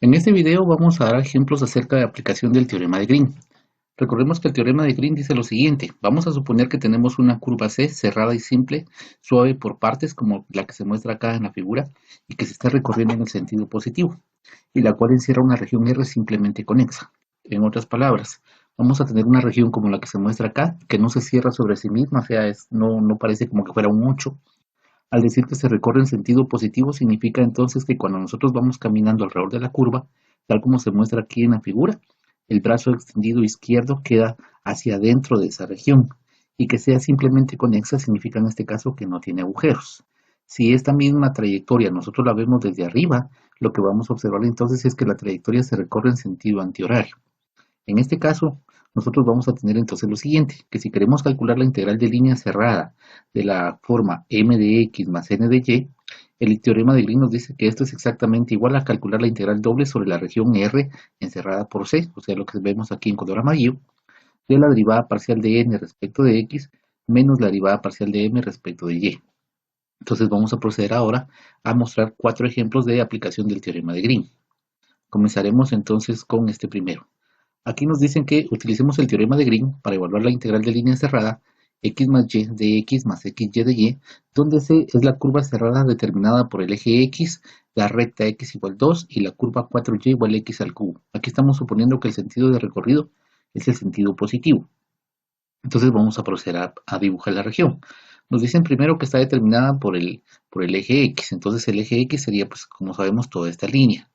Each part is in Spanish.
En este video vamos a dar ejemplos acerca de aplicación del teorema de Green. Recordemos que el teorema de Green dice lo siguiente. Vamos a suponer que tenemos una curva C cerrada y simple, suave por partes, como la que se muestra acá en la figura, y que se está recorriendo en el sentido positivo, y la cual encierra una región R simplemente conexa. En otras palabras, vamos a tener una región como la que se muestra acá, que no se cierra sobre sí misma, o sea, no parece como que fuera un 8. Al decir que se recorre en sentido positivo, significa entonces que cuando nosotros vamos caminando alrededor de la curva, tal como se muestra aquí en la figura, el brazo extendido izquierdo queda hacia adentro de esa región, y que sea simplemente conexa significa en este caso que no tiene agujeros. Si esta misma trayectoria nosotros la vemos desde arriba, lo que vamos a observar entonces es que la trayectoria se recorre en sentido antihorario. En este caso, nosotros vamos a tener entonces lo siguiente, que si queremos calcular la integral de línea cerrada de la forma m de x más n de y, el teorema de Green nos dice que esto es exactamente igual a calcular la integral doble sobre la región R encerrada por C, o sea, lo que vemos aquí en color amarillo, de la derivada parcial de n respecto de x menos la derivada parcial de m respecto de y. Entonces vamos a proceder ahora a mostrar 4 ejemplos de aplicación del teorema de Green. Comenzaremos entonces con este primero. Aquí nos dicen que utilicemos el teorema de Green para evaluar la integral de línea cerrada x más y de x más xy de y, donde C es la curva cerrada determinada por el eje x, la recta x igual 2 y la curva 4y igual x al cubo. Aquí estamos suponiendo que el sentido de recorrido es el sentido positivo. Entonces vamos a proceder a dibujar la región. Nos dicen primero que está determinada por el eje x, entonces el eje x sería, pues como sabemos, toda esta línea.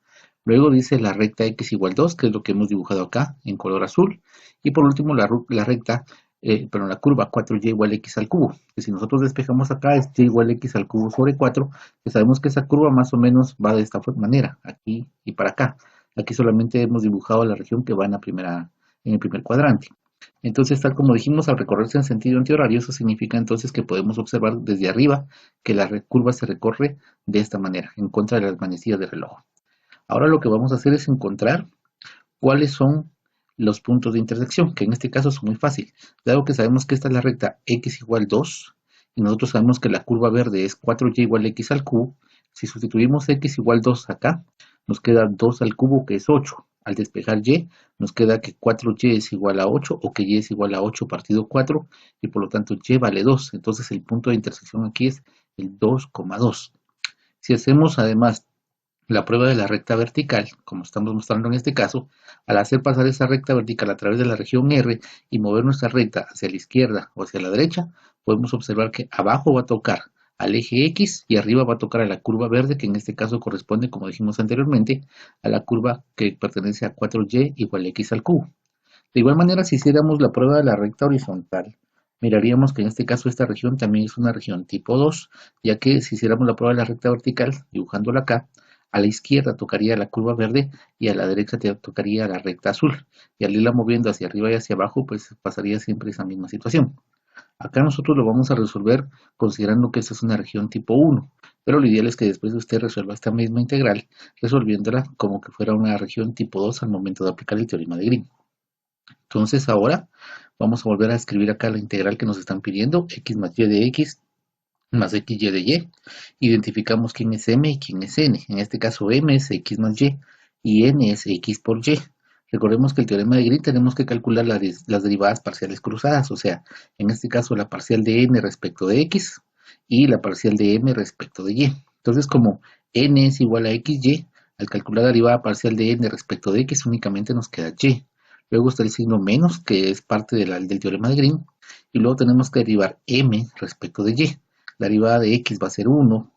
Luego dice la recta x igual 2, que es lo que hemos dibujado acá en color azul. Y por último la curva 4y igual x al cubo. Que si nosotros despejamos acá es y igual x al cubo sobre 4, que sabemos que esa curva más o menos va de esta manera, aquí y para acá. Aquí solamente hemos dibujado la región que va en el primer cuadrante. Entonces, tal como dijimos, al recorrerse en sentido antihorario, eso significa entonces que podemos observar desde arriba que la curva se recorre de esta manera, en contra de las manecillas del reloj. Ahora lo que vamos a hacer es encontrar cuáles son los puntos de intersección, que en este caso es muy fácil. Dado que sabemos que esta es la recta x igual 2, y nosotros sabemos que la curva verde es 4y igual x al cubo, si sustituimos x igual 2 acá, nos queda 2 al cubo que es 8. Al despejar y, nos queda que 4y es igual a 8 o que y es igual a 8 partido 4 y por lo tanto y vale 2. Entonces el punto de intersección aquí es el 2,2. Si hacemos además la prueba de la recta vertical, como estamos mostrando en este caso, al hacer pasar esa recta vertical a través de la región R y mover nuestra recta hacia la izquierda o hacia la derecha, podemos observar que abajo va a tocar al eje X y arriba va a tocar a la curva verde, que en este caso corresponde, como dijimos anteriormente, a la curva que pertenece a 4y igual a x al cubo. De igual manera, si hiciéramos la prueba de la recta horizontal, miraríamos que en este caso esta región también es una región tipo 2, ya que si hiciéramos la prueba de la recta vertical, dibujándola acá, a la izquierda tocaría la curva verde y a la derecha tocaría la recta azul. Y al irla moviendo hacia arriba y hacia abajo, pues pasaría siempre esa misma situación. Acá nosotros lo vamos a resolver considerando que esta es una región tipo 1, pero lo ideal es que después usted resuelva esta misma integral, resolviéndola como que fuera una región tipo 2 al momento de aplicar el teorema de Green. Entonces ahora vamos a volver a escribir acá la integral que nos están pidiendo, x más y de x más xy de y. Identificamos quién es m y quién es n. En este caso m es x más y n es x por y. Recordemos que el teorema de Green tenemos que calcular las derivadas parciales cruzadas, o sea, en este caso la parcial de n respecto de x y la parcial de m respecto de y. Entonces como n es igual a xy, al calcular la derivada parcial de n respecto de x únicamente nos queda y. Luego está el signo menos, que es parte del teorema de Green, y luego tenemos que derivar m respecto de y. La derivada de x va a ser 1,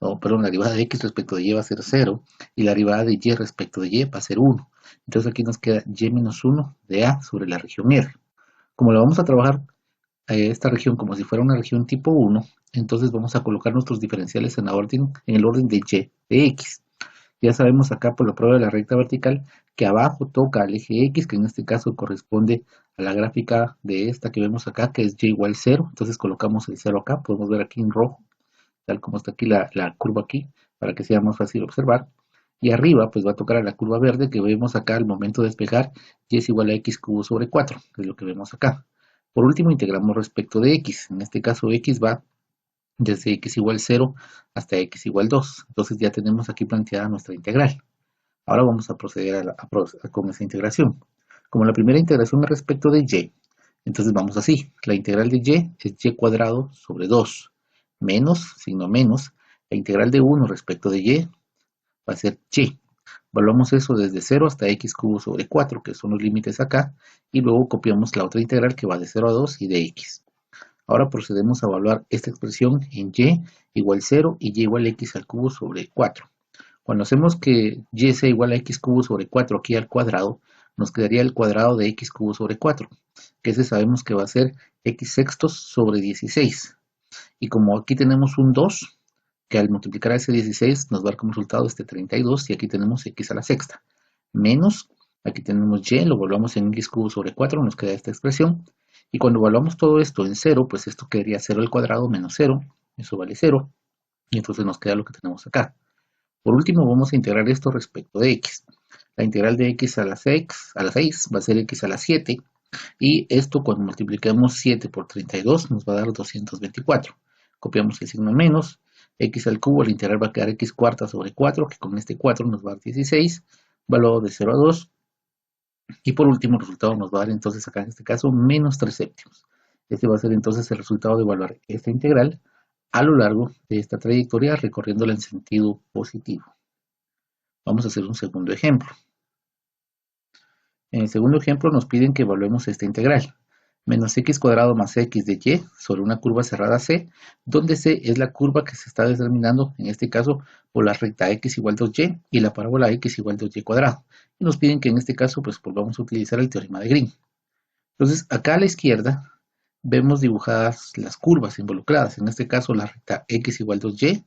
la derivada de x respecto de y va a ser 0, y la derivada de y respecto de y va a ser 1. Entonces aquí nos queda y menos 1 de a sobre la región R. Como lo vamos a trabajar esta región como si fuera una región tipo 1, entonces vamos a colocar nuestros diferenciales en el orden de y de x. Ya sabemos acá por la prueba de la recta vertical que abajo toca al eje X, que en este caso corresponde a la gráfica de esta que vemos acá, que es y igual 0. Entonces colocamos el 0 acá, podemos ver aquí en rojo, tal como está aquí la curva aquí, para que sea más fácil observar. Y arriba pues va a tocar a la curva verde que vemos acá al momento de despejar, y es igual a x cubo sobre 4, que es lo que vemos acá. Por último integramos respecto de x, en este caso x va desde x igual 0 hasta x igual 2. Entonces ya tenemos aquí planteada nuestra integral. Ahora vamos a proceder con esa integración. Como la primera integración es respecto de y, entonces vamos así. La integral de y es y cuadrado sobre 2 menos, signo menos, la integral de 1 respecto de y va a ser y. Evaluamos eso desde 0 hasta x cubo sobre 4, que son los límites acá, y luego copiamos la otra integral que va de 0 a 2 y de x. Ahora procedemos a evaluar esta expresión en y igual 0 y y igual a x al cubo sobre 4. Cuando hacemos que y sea igual a x cubo sobre 4 aquí al cuadrado, nos quedaría el cuadrado de x cubo sobre 4, que ese sabemos que va a ser x sextos sobre 16. Y como aquí tenemos un 2, que al multiplicar a ese 16 nos va a dar como resultado este 32, y aquí tenemos x a la sexta. Menos, aquí tenemos y, lo volvamos en x cubo sobre 4, nos queda esta expresión. Y cuando evaluamos todo esto en 0, pues esto quedaría 0 al cuadrado menos 0, eso vale 0, y entonces nos queda lo que tenemos acá. Por último, vamos a integrar esto respecto de x. La integral de x a la 6 va a ser x a la 7, y esto cuando multipliquemos 7 por 32 nos va a dar 224. Copiamos el signo menos, x al cubo, la integral va a quedar x cuarta sobre 4, que con este 4 nos va a dar 16, valor de 0 a 2, y por último el resultado nos va a dar entonces acá en este caso menos 3 séptimos. Este va a ser entonces el resultado de evaluar esta integral a lo largo de esta trayectoria recorriéndola en sentido positivo. Vamos a hacer un segundo ejemplo. En el segundo ejemplo nos piden que evaluemos esta integral. Menos x cuadrado más x de y sobre una curva cerrada C, donde C es la curva que se está determinando, en este caso, por la recta x igual 2y y la parábola x igual 2y cuadrado. Y nos piden que en este caso, pues volvamos a utilizar el teorema de Green. Entonces, acá a la izquierda vemos dibujadas las curvas involucradas, en este caso la recta x igual 2y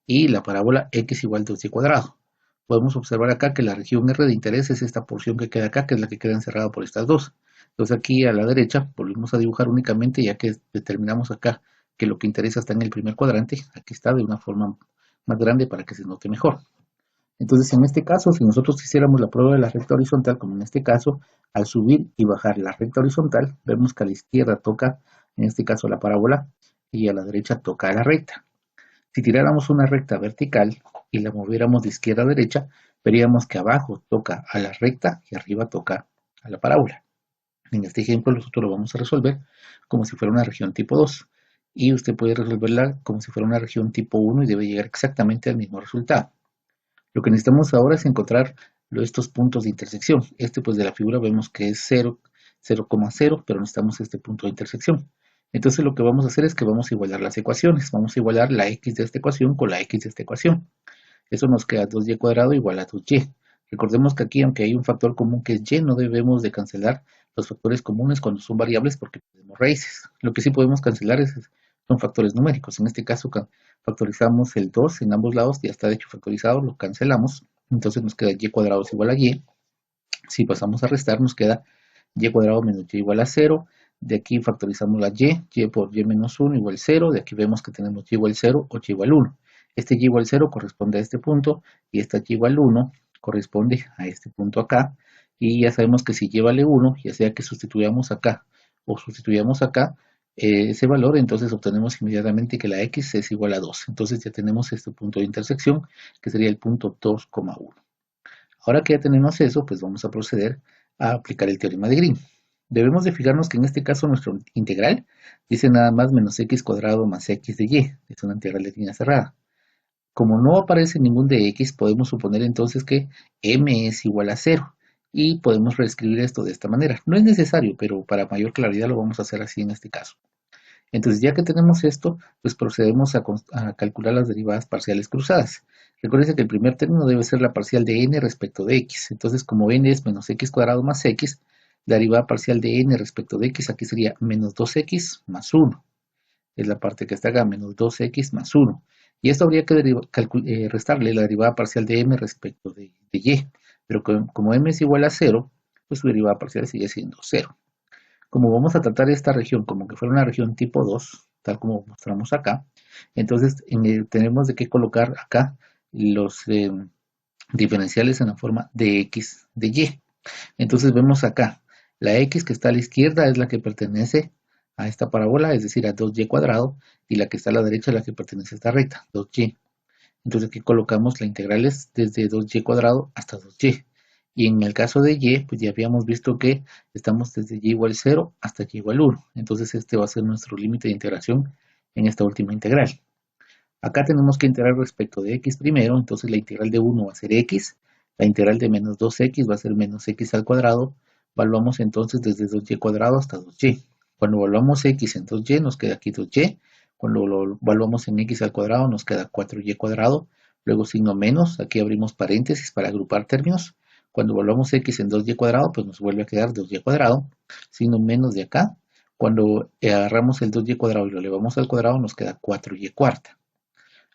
y la parábola x igual 2y cuadrado. Podemos observar acá que la región R de interés es esta porción que queda acá, que es la que queda encerrada por estas dos. Entonces aquí a la derecha volvemos a dibujar únicamente, ya que determinamos acá que lo que interesa está en el primer cuadrante. Aquí está de una forma más grande para que se note mejor. Entonces en este caso, si nosotros hiciéramos la prueba de la recta horizontal, como en este caso, al subir y bajar la recta horizontal, vemos que a la izquierda toca, en este caso, la parábola, y a la derecha toca la recta. Si tiráramos una recta vertical y la moviéramos de izquierda a derecha, veríamos que abajo toca a la recta y arriba toca a la parábola. En este ejemplo nosotros lo vamos a resolver como si fuera una región tipo 2, y usted puede resolverla como si fuera una región tipo 1 y debe llegar exactamente al mismo resultado. Lo que necesitamos ahora es encontrar estos puntos de intersección. Este pues de la figura vemos que es 0, 0,0, pero necesitamos este punto de intersección. Entonces lo que vamos a hacer es que vamos a igualar las ecuaciones. Vamos a igualar la x de esta ecuación con la x de esta ecuación. Eso nos queda 2y cuadrado igual a 2y. Recordemos que aquí, aunque hay un factor común que es y, no debemos de cancelar los factores comunes cuando son variables porque tenemos raíces. Lo que sí podemos cancelar son factores numéricos. En este caso factorizamos el 2 en ambos lados, ya está de hecho factorizado, lo cancelamos. Entonces nos queda y cuadrado es igual a y. Si pasamos a restar nos queda y cuadrado menos y igual a 0. De aquí factorizamos la y por y menos 1 igual 0. De aquí vemos que tenemos y igual 0 o y igual 1. Este y igual 0 corresponde a este punto y esta y igual 1 corresponde a este punto acá. Y ya sabemos que si y vale 1, ya sea que sustituyamos acá o sustituyamos acá ese valor, entonces obtenemos inmediatamente que la x es igual a 2. Entonces ya tenemos este punto de intersección que sería el punto 2,1. Ahora que ya tenemos eso, pues vamos a proceder a aplicar el teorema de Green. Debemos de fijarnos que en este caso nuestro integral dice nada más menos x cuadrado más x de y. Es una integral de línea cerrada. Como no aparece ningún de x, podemos suponer entonces que m es igual a 0. Y podemos reescribir esto de esta manera. No es necesario, pero para mayor claridad lo vamos a hacer así en este caso. Entonces, ya que tenemos esto, pues procedemos a calcular las derivadas parciales cruzadas. Recuerden que el primer término debe ser la parcial de n respecto de x. Entonces, como n es menos x cuadrado más x, la derivada parcial de n respecto de x aquí sería menos 2x más 1. Es la parte que está acá, menos 2x más 1. Y esto habría que restarle la derivada parcial de m respecto de y. Pero como m es igual a 0, pues su derivada parcial sigue siendo 0. Como vamos a tratar esta región como que fuera una región tipo 2, tal como mostramos acá, entonces tenemos de qué colocar acá los diferenciales en la forma de x de y. Entonces vemos acá, la x que está a la izquierda es la que pertenece a esta parábola, es decir, a 2y cuadrado, y la que está a la derecha es la que pertenece a esta recta, 2y. Entonces aquí colocamos la integral es desde 2y cuadrado hasta 2y. Y en el caso de y, pues ya habíamos visto que estamos desde y igual 0 hasta y igual 1. Entonces este va a ser nuestro límite de integración en esta última integral. Acá tenemos que integrar respecto de x primero, entonces la integral de 1 va a ser x, la integral de menos 2x va a ser menos x al cuadrado, evaluamos entonces desde 2y cuadrado hasta 2y. Cuando evaluamos x en 2y nos queda aquí 2y, cuando lo evaluamos en x al cuadrado nos queda 4y cuadrado, luego signo menos, aquí abrimos paréntesis para agrupar términos, cuando evaluamos x en 2y cuadrado pues nos vuelve a quedar 2y cuadrado, signo menos de acá, cuando agarramos el 2y cuadrado y lo elevamos al cuadrado nos queda 4y cuarta.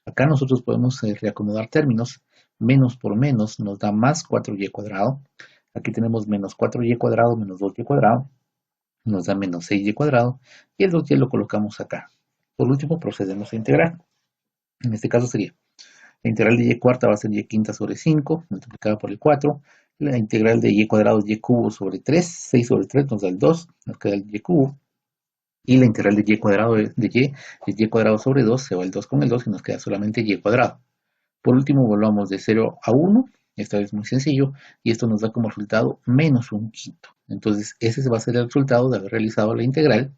Acá nosotros podemos reacomodar términos. Menos por menos nos da más 4y cuadrado. Aquí tenemos menos 4y cuadrado menos 2y cuadrado. Nos da menos 6y cuadrado. Y el 2y lo colocamos acá. Por último procedemos a integrar. En este caso sería la integral de y cuarta va a ser y quinta sobre 5 multiplicada por el 4. La integral de y cuadrado es y cubo sobre 3. 6 sobre 3 nos da el 2. Nos queda el y cubo. Y la integral de y cuadrado de y es y cuadrado sobre 2, se va el 2 con el 2 y nos queda solamente y cuadrado. Por último, volvamos de 0 a 1, esta vez muy sencillo, y esto nos da como resultado menos un quinto. Entonces, ese va a ser el resultado de haber realizado la integral,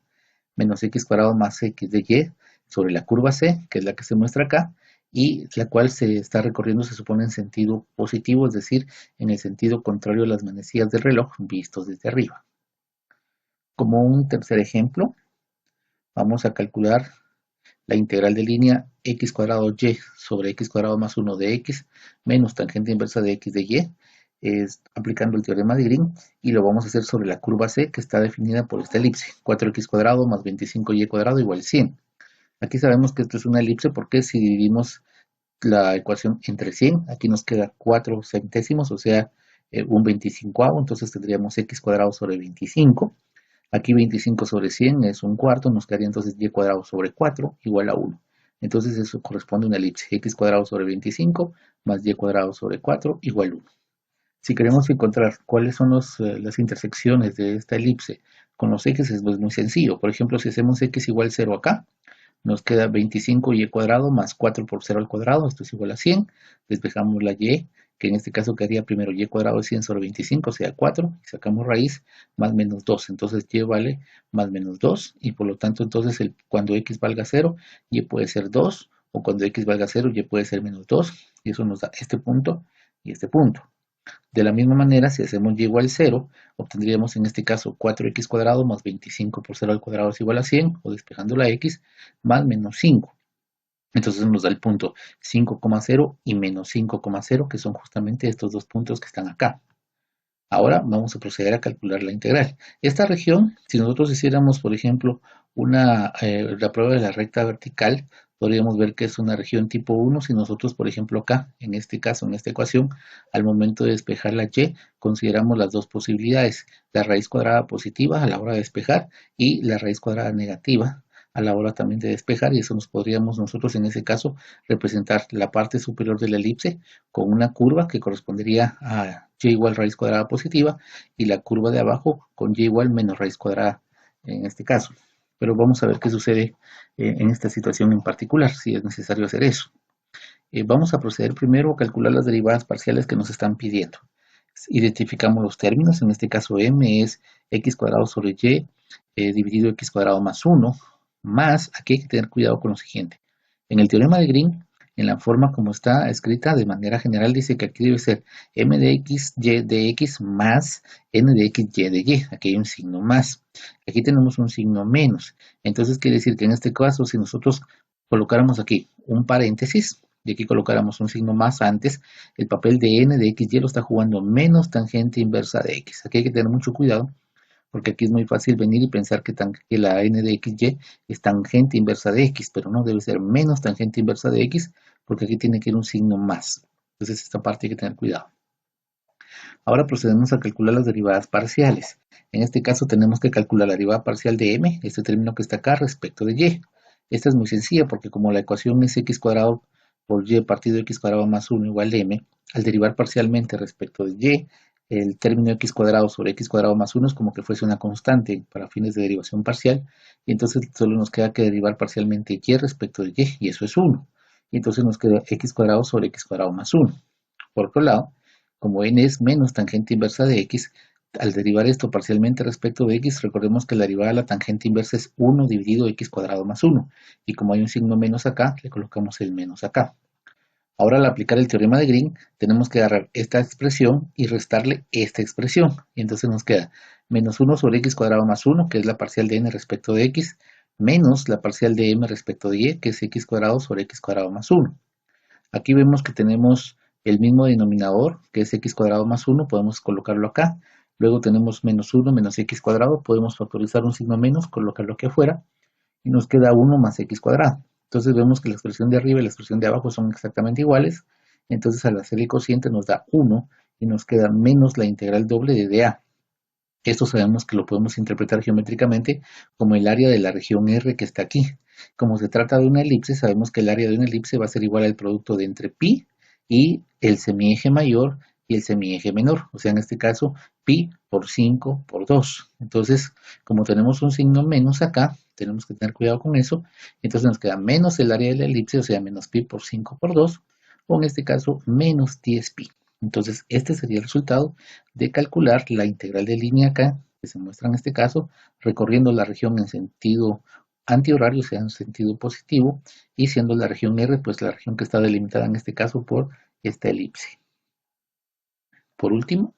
menos x cuadrado más x de y sobre la curva c, que es la que se muestra acá, y la cual se está recorriendo, se supone, en sentido positivo, es decir, en el sentido contrario a las manecillas del reloj vistos desde arriba. Como un tercer ejemplo, vamos a calcular la integral de línea x cuadrado y sobre x cuadrado más 1 de x menos tangente inversa de x de y, es aplicando el teorema de Green, y lo vamos a hacer sobre la curva c que está definida por esta elipse, 4x cuadrado más 25y cuadrado igual 100. Aquí sabemos que esto es una elipse porque si dividimos la ecuación entre 100, aquí nos queda 4 centésimos, o sea, un 25avo, entonces tendríamos x cuadrado sobre 25. Aquí 25 sobre 100 es un cuarto, nos quedaría entonces y cuadrado sobre 4 igual a 1. Entonces eso corresponde a una elipse, x cuadrado sobre 25 más y cuadrado sobre 4 igual a 1. Si queremos encontrar cuáles son las intersecciones de esta elipse con los x, es muy sencillo. Por ejemplo, si hacemos x igual 0 acá, nos queda 25y cuadrado más 4 por 0 al cuadrado, esto es igual a 100. Despejamos la y, que en este caso quedaría primero y cuadrado de 100 sobre 25, o sea 4, y sacamos raíz más menos 2, entonces y vale más menos 2, y por lo tanto entonces cuando x valga 0, y puede ser 2, o cuando x valga 0, y puede ser menos 2, y eso nos da este punto y este punto. De la misma manera, si hacemos y igual 0, obtendríamos en este caso 4x cuadrado más 25 por 0 al cuadrado es igual a 100, o despejando la x, más menos 5. Entonces nos da el punto 5,0 y menos 5,0, que son justamente estos dos puntos que están acá. Ahora vamos a proceder a calcular la integral. Esta región, si nosotros hiciéramos, por ejemplo, la prueba de la recta vertical, podríamos ver que es una región tipo 1 si nosotros, por ejemplo, acá, en este caso, en esta ecuación, al momento de despejar la y, consideramos las dos posibilidades, la raíz cuadrada positiva a la hora de despejar y la raíz cuadrada negativa a la hora también de despejar, y eso nos podríamos nosotros en ese caso representar la parte superior de la elipse con una curva que correspondería a y igual raíz cuadrada positiva y la curva de abajo con y igual menos raíz cuadrada en este caso. Pero vamos a ver qué sucede en esta situación en particular, si es necesario hacer eso. Vamos a proceder primero a calcular las derivadas parciales que nos están pidiendo. Identificamos los términos, en este caso m es x cuadrado sobre y dividido x cuadrado más 1, más, aquí hay que tener cuidado con lo siguiente. En el teorema de Green, en la forma como está escrita, de manera general dice que aquí debe ser m de x, y de x más n de x, y de y. Aquí hay un signo más. Aquí tenemos un signo menos. Entonces quiere decir que en este caso, si nosotros colocáramos aquí un paréntesis, y aquí colocáramos un signo más antes, el papel de n de x, y lo está jugando menos tangente inversa de x. Aquí hay que tener mucho cuidado, porque aquí es muy fácil venir y pensar que la n de xy es tangente inversa de x, pero no, debe ser menos tangente inversa de x, porque aquí tiene que ir un signo más. Entonces esta parte hay que tener cuidado. Ahora procedemos a calcular las derivadas parciales. En este caso tenemos que calcular la derivada parcial de m, este término que está acá, respecto de y. Esta es muy sencilla porque como la ecuación es x cuadrado por y partido x cuadrado más 1 igual a m, al derivar parcialmente respecto de y, el término x cuadrado sobre x cuadrado más 1 es como que fuese una constante para fines de derivación parcial, y entonces solo nos queda que derivar parcialmente y respecto de y eso es 1. y entonces nos queda x cuadrado sobre x cuadrado más 1. Por otro lado, como n es menos tangente inversa de x, al derivar esto parcialmente respecto de x, recordemos que la derivada de la tangente inversa es 1 dividido x cuadrado más 1. Y como hay un signo menos acá, le colocamos el menos acá. Ahora al aplicar el teorema de Green, tenemos que agarrar esta expresión y restarle esta expresión. Y entonces nos queda menos 1 sobre x cuadrado más 1, que es la parcial de n respecto de x, menos la parcial de m respecto de y, que es x cuadrado sobre x cuadrado más 1. Aquí vemos que tenemos el mismo denominador, que es x cuadrado más 1, podemos colocarlo acá. Luego tenemos menos 1 menos x cuadrado, podemos factorizar un signo menos, colocarlo aquí afuera, y nos queda 1 más x cuadrado. Entonces vemos que la expresión de arriba y la expresión de abajo son exactamente iguales. Entonces al hacer el cociente nos da 1 y nos queda menos la integral doble de dA. Esto sabemos que lo podemos interpretar geométricamente como el área de la región R que está aquí. Como se trata de una elipse, sabemos que el área de una elipse va a ser igual al producto de entre pi y el semieje mayor y el semieje menor. O sea, en este caso, pi por 5 por 2. Entonces, como tenemos un signo menos acá, tenemos que tener cuidado con eso. Entonces nos queda menos el área de la elipse, o sea, menos pi por 5 por 2, o en este caso, menos 10 pi. Entonces, este sería el resultado de calcular la integral de línea acá, que se muestra en este caso, recorriendo la región en sentido antihorario, o sea, en sentido positivo, y siendo la región R, pues la región que está delimitada en este caso por esta elipse. Por último,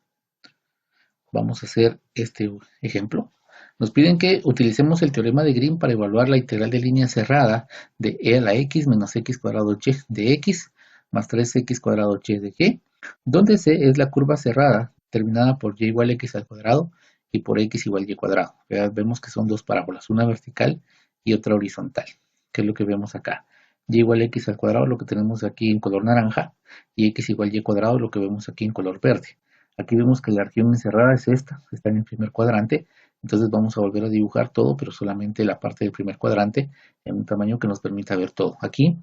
vamos a hacer este ejemplo. Nos piden que utilicemos el teorema de Green para evaluar la integral de línea cerrada de e a la x menos x cuadrado y de x más 3x cuadrado y de y, donde c es la curva cerrada terminada por y igual a x al cuadrado y por x igual a y cuadrado. Vemos que son dos parábolas, una vertical y otra horizontal, que es lo que vemos acá. Y igual a x al cuadrado, lo que tenemos aquí en color naranja, y x igual a y cuadrado, lo que vemos aquí en color verde. Aquí vemos que la región encerrada es esta, está en el primer cuadrante, entonces vamos a volver a dibujar todo, pero solamente la parte del primer cuadrante en un tamaño que nos permita ver todo. Aquí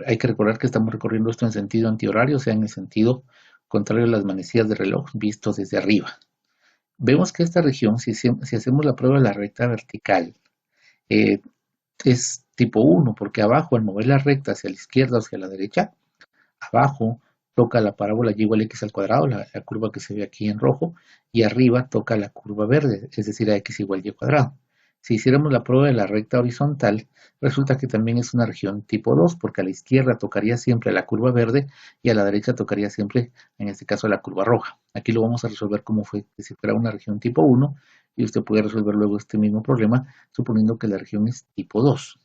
hay que recordar que estamos recorriendo esto en sentido antihorario, o sea, en el sentido contrario a las manecillas de reloj vistos desde arriba. Vemos que esta región, si hacemos la prueba de la recta vertical, eh, es tipo 1, porque abajo al mover la recta hacia la izquierda o hacia la derecha, abajo toca la parábola y igual a x al cuadrado, la curva que se ve aquí en rojo, y arriba toca la curva verde, es decir, a x igual a y cuadrado. Si hiciéramos la prueba de la recta horizontal, resulta que también es una región tipo 2, porque a la izquierda tocaría siempre la curva verde y a la derecha tocaría siempre, en este caso, la curva roja. Aquí lo vamos a resolver como fue, que si fuera una región tipo 1, y usted puede resolver luego este mismo problema, suponiendo que la región es tipo 2.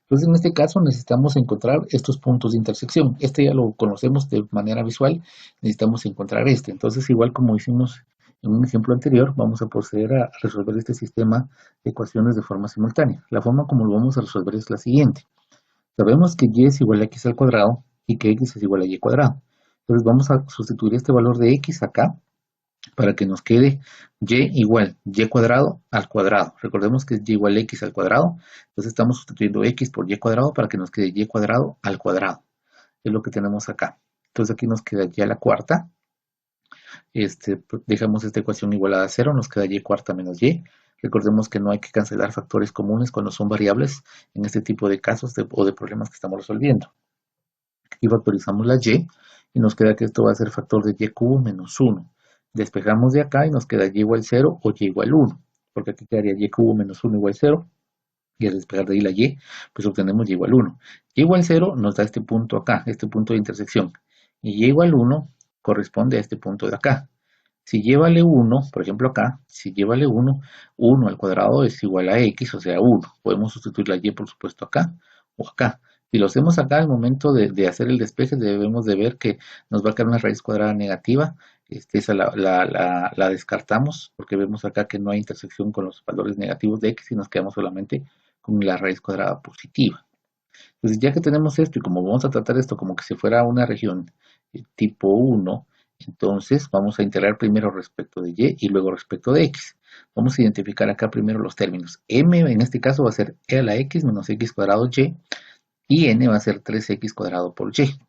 Entonces, en este caso necesitamos encontrar estos puntos de intersección. Este ya lo conocemos de manera visual, necesitamos encontrar este. Entonces, igual como hicimos en un ejemplo anterior, vamos a proceder a resolver este sistema de ecuaciones de forma simultánea. La forma como lo vamos a resolver es la siguiente. Sabemos que y es igual a x al cuadrado y que x es igual a y cuadrado. Entonces, vamos a sustituir este valor de x acá para que nos quede y igual y cuadrado al cuadrado. Recordemos que es y igual a x al cuadrado, entonces estamos sustituyendo x por y cuadrado para que nos quede y cuadrado al cuadrado. Es lo que tenemos acá. Entonces aquí nos queda y a la cuarta. Dejamos esta ecuación igualada a 0, nos queda y cuarta menos y. Recordemos que no hay que cancelar factores comunes cuando son variables en este tipo de casos o de problemas que estamos resolviendo. Aquí factorizamos la y nos queda que esto va a ser factor de y cubo menos 1. Despejamos de acá y nos queda y igual 0 o y igual 1, porque aquí quedaría y cubo menos 1 igual 0, y al despejar de ahí la y, pues obtenemos y igual 1. Y igual 0 nos da este punto acá, este punto de intersección, y y igual 1 corresponde a este punto de acá. Si y vale 1, por ejemplo acá, si y vale 1, 1 al cuadrado es igual a x, o sea 1. Podemos sustituir la y por supuesto acá o acá. Si lo hacemos acá al momento de hacer el despeje, debemos de ver que nos va a quedar una raíz cuadrada negativa. Esa la descartamos porque vemos acá que no hay intersección con los valores negativos de x y nos quedamos solamente con la raíz cuadrada positiva. Entonces, ya que tenemos esto y como vamos a tratar esto como que si fuera una región tipo 1, entonces vamos a integrar primero respecto de y luego respecto de x. Vamos a identificar acá primero los términos. M en este caso va a ser e a la x menos x cuadrado y n va a ser 3x cuadrado por y.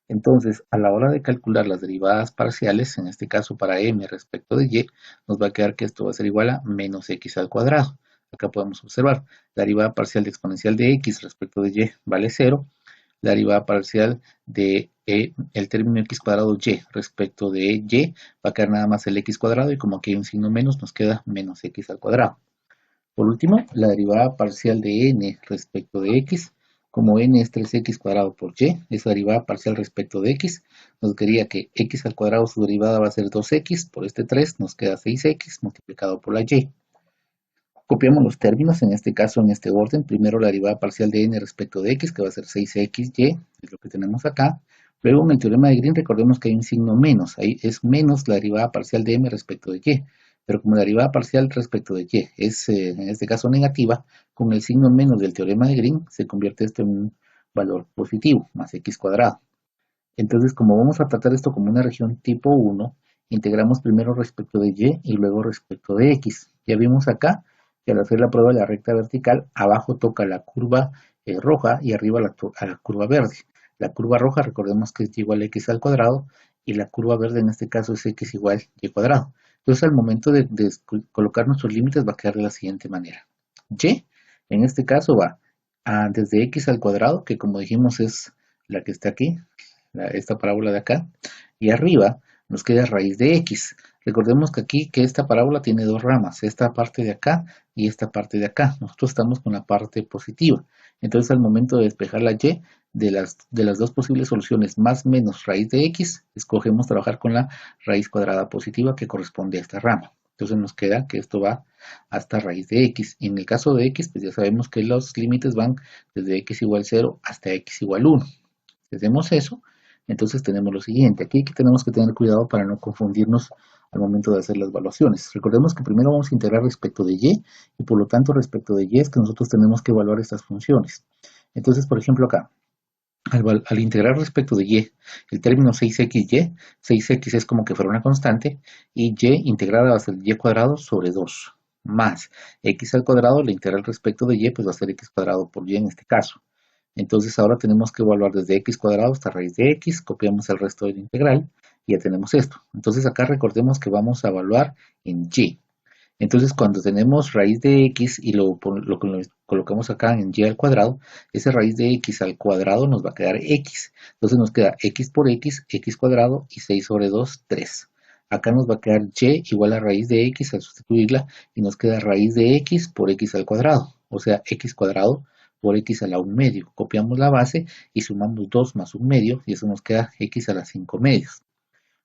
Entonces, a la hora de calcular las derivadas parciales, en este caso para m respecto de y, nos va a quedar que esto va a ser igual a menos x al cuadrado. Acá podemos observar, la derivada parcial de exponencial de x respecto de y vale 0. la derivada parcial de el término x cuadrado y respecto de y, va a quedar nada más el x cuadrado y como aquí hay un signo menos, nos queda menos x al cuadrado. Por último, la derivada parcial de n respecto de x, como n es 3x cuadrado por y, esa derivada parcial respecto de x, nos quedaría que x al cuadrado su derivada va a ser 2x, por este 3 nos queda 6x multiplicado por la y. Copiamos los términos, en este caso en este orden, primero la derivada parcial de n respecto de x, que va a ser 6xy, es lo que tenemos acá. Luego en el teorema de Green recordemos que hay un signo menos, ahí es menos la derivada parcial de m respecto de y. Pero como la derivada parcial respecto de y es en este caso negativa, con el signo menos del teorema de Green se convierte esto en un valor positivo, más x cuadrado. Entonces, como vamos a tratar esto como una región tipo 1, integramos primero respecto de y luego respecto de x. Ya vimos acá que al hacer la prueba de la recta vertical, abajo toca la curva roja y arriba la curva verde. La curva roja, recordemos que es y igual a x al cuadrado, y la curva verde en este caso es x igual y cuadrado. Entonces, al momento de colocar nuestros límites va a quedar de la siguiente manera. Y, en este caso, va desde x al cuadrado, que como dijimos es la que está aquí, esta parábola de acá, y arriba nos queda raíz de x. Recordemos que aquí que esta parábola tiene dos ramas, esta parte de acá y esta parte de acá. Nosotros estamos con la parte positiva. Entonces al momento de despejar la y, de las dos posibles soluciones más menos raíz de x, escogemos trabajar con la raíz cuadrada positiva que corresponde a esta rama. Entonces nos queda que esto va hasta raíz de x. Y en el caso de x, pues ya sabemos que los límites van desde x igual 0 hasta x igual 1. Si hacemos eso, entonces tenemos lo siguiente. Aquí tenemos que tener cuidado para no confundirnos al momento de hacer las evaluaciones. Recordemos que primero vamos a integrar respecto de y por lo tanto respecto de y es que nosotros tenemos que evaluar estas funciones. Entonces, por ejemplo acá, al integrar respecto de y, el término 6xy, 6x es como que fuera una constante, y y integrada va a ser y cuadrado sobre 2, más x al cuadrado, la integral respecto de y, pues va a ser x cuadrado por y en este caso. Entonces ahora tenemos que evaluar desde x cuadrado hasta raíz de x, copiamos el resto de la integral y ya tenemos esto. Entonces acá recordemos que vamos a evaluar en y. Entonces cuando tenemos raíz de x y lo colocamos acá en y al cuadrado, esa raíz de x al cuadrado nos va a quedar x. Entonces nos queda x por x cuadrado y 6 sobre 2, 3. Acá nos va a quedar y igual a raíz de x al sustituirla y nos queda raíz de x por x al cuadrado, o sea x cuadrado por x a la 1 medio. Copiamos la base y sumamos 2 más 1 medio y eso nos queda x a la 5 medios.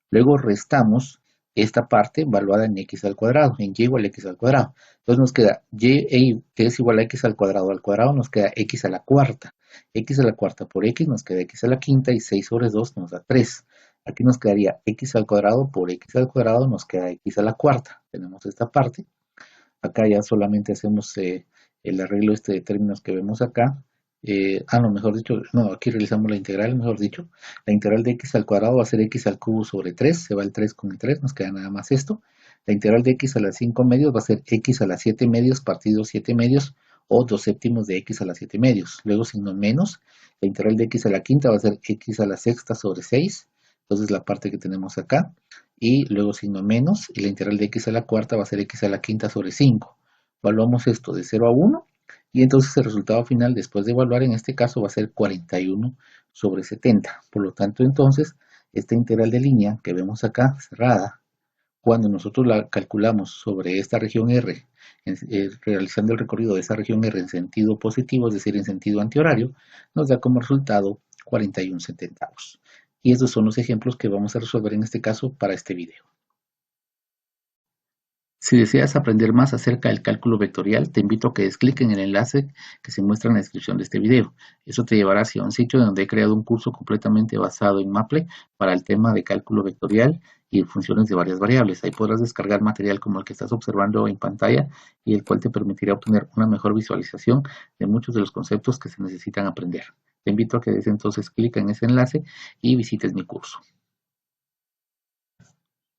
Luego restamos esta parte evaluada en x al cuadrado, en y igual a x al cuadrado. Entonces nos queda y que es igual a x al cuadrado nos queda x a la cuarta. X a la cuarta por x nos queda x a la quinta y 6 sobre 2 nos da 3. Aquí nos quedaría x al cuadrado por x al cuadrado nos queda x a la cuarta. Tenemos esta parte. Acá ya solamente hacemos el arreglo de términos que vemos acá. No, mejor dicho, no, aquí realizamos la integral, mejor dicho. La integral de x al cuadrado va a ser x al cubo sobre 3, se va el 3 con el 3, nos queda nada más esto. La integral de x a las 5 medios va a ser x a las 7 medios partido 7 medios o 2 séptimos de x a las 7 medios. Luego signo menos, la integral de x a la quinta va a ser x a la sexta sobre 6, entonces la parte que tenemos acá. Y luego signo menos, y la integral de x a la cuarta va a ser x a la quinta sobre 5. Evaluamos esto de 0 a 1 y entonces el resultado final después de evaluar en este caso va a ser 41 sobre 70. Por lo tanto entonces esta integral de línea que vemos acá cerrada, cuando nosotros la calculamos sobre esta región R, realizando el recorrido de esa región R en sentido positivo, es decir en sentido antihorario, nos da como resultado 41 centavos. Y estos son los ejemplos que vamos a resolver en este caso para este video. Si deseas aprender más acerca del cálculo vectorial, te invito a que des clic en el enlace que se muestra en la descripción de este video. Eso te llevará hacia un sitio donde he creado un curso completamente basado en Maple para el tema de cálculo vectorial y funciones de varias variables. Ahí podrás descargar material como el que estás observando en pantalla y el cual te permitirá obtener una mejor visualización de muchos de los conceptos que se necesitan aprender. Te invito a que des entonces clic en ese enlace y visites mi curso.